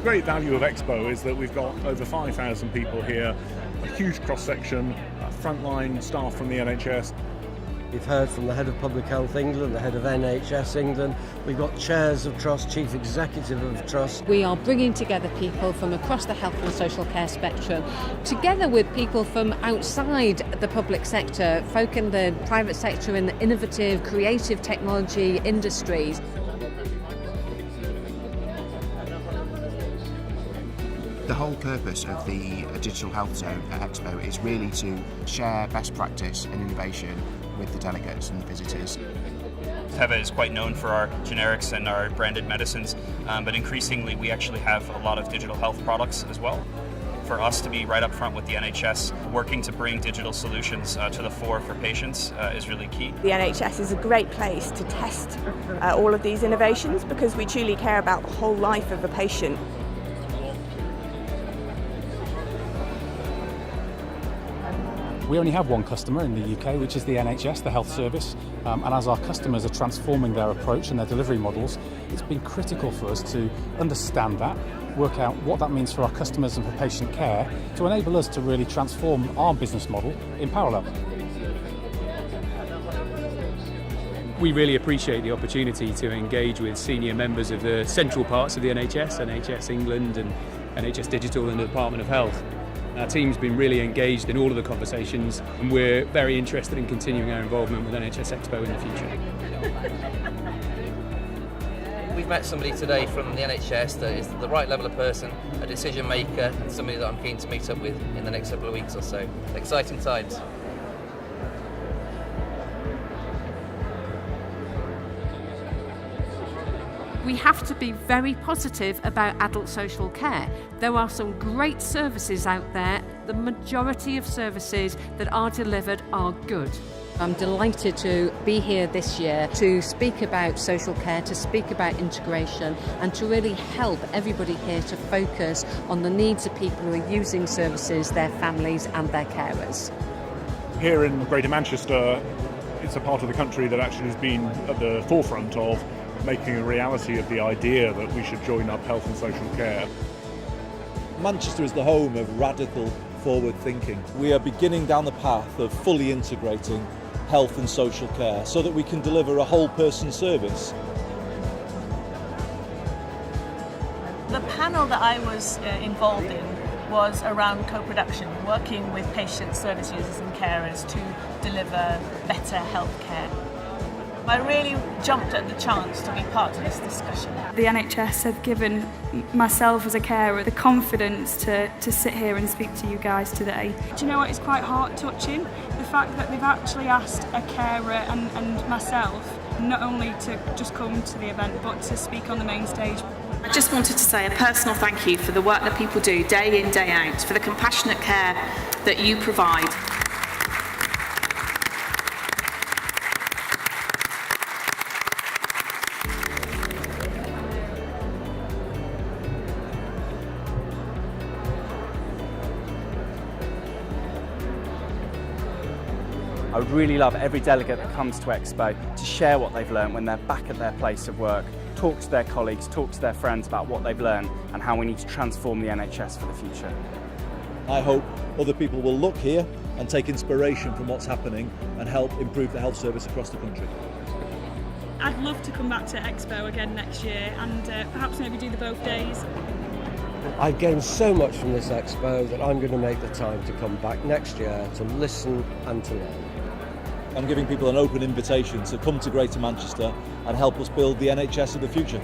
great value of Expo is that we've got over 5,000 people here, a huge cross-section, frontline staff from the NHS. We've heard from the head of Public Health England, the head of NHS England. We've got chairs of trust, chief executive of trust. We are bringing together people from across the health and social care spectrum, together with people from outside the public sector, folk in the private sector in the innovative, creative technology industries. The whole purpose of the Digital Health Zone at Expo is really to share best practice and innovation with the delegates and the visitors. Teva is quite known for our generics and our branded medicines, but increasingly we actually have a lot of digital health products as well. For us to be right up front with the NHS, working to bring digital solutions to the fore for patients is really key. The NHS is a great place to test all of these innovations because we truly care about the whole life of a patient. We only have one customer in the UK, which is the NHS, the health service, and as our customers are transforming their approach and their delivery models, it's been critical for us to understand that, work out what that means for our customers and for patient care, to enable us to really transform our business model in parallel. We really appreciate the opportunity to engage with senior members of the central parts of the NHS, NHS England and NHS Digital and the Department of Health. Our team's been really engaged in all of the conversations and we're very interested in continuing our involvement with NHS Expo in the future. We've met somebody today from the NHS that is the right level of person, a decision maker and somebody that I'm keen to meet up with in the next couple of weeks or so. Exciting times. We have to be very positive about adult social care. There are some great services out there. The majority of services that are delivered are good. I'm delighted to be here this year to speak about social care, to speak about integration and to really help everybody here to focus on the needs of people who are using services, their families and their carers. Here in Greater Manchester, it's a part of the country that actually has been at the forefront of making a reality of the idea that we should join up health and social care. Manchester is the home of radical forward thinking. We are beginning down the path of fully integrating health and social care so that we can deliver a whole person service. The panel that I was involved in was around co-production, working with patients, service users and carers to deliver better health care. I really jumped at the chance to be part of this discussion. The NHS have given myself as a carer the confidence to sit here and speak to you guys today. Do you know what, it's quite heart-touching, the fact that they've actually asked a carer and myself not only to just come to the event but to speak on the main stage. I just wanted to say a personal thank you for the work that people do day in, day out, for the compassionate care that you provide. I would really love every delegate that comes to Expo to share what they've learned when they're back at their place of work, talk to their colleagues, talk to their friends about what they've learned and how we need to transform the NHS for the future. I hope other people will look here and take inspiration from what's happening and help improve the health service across the country. I'd love to come back to Expo again next year and perhaps maybe do the both days. I've gained so much from this Expo that I'm going to make the time to come back next year to listen and to learn. I'm giving people an open invitation to come to Greater Manchester and help us build the NHS of the future.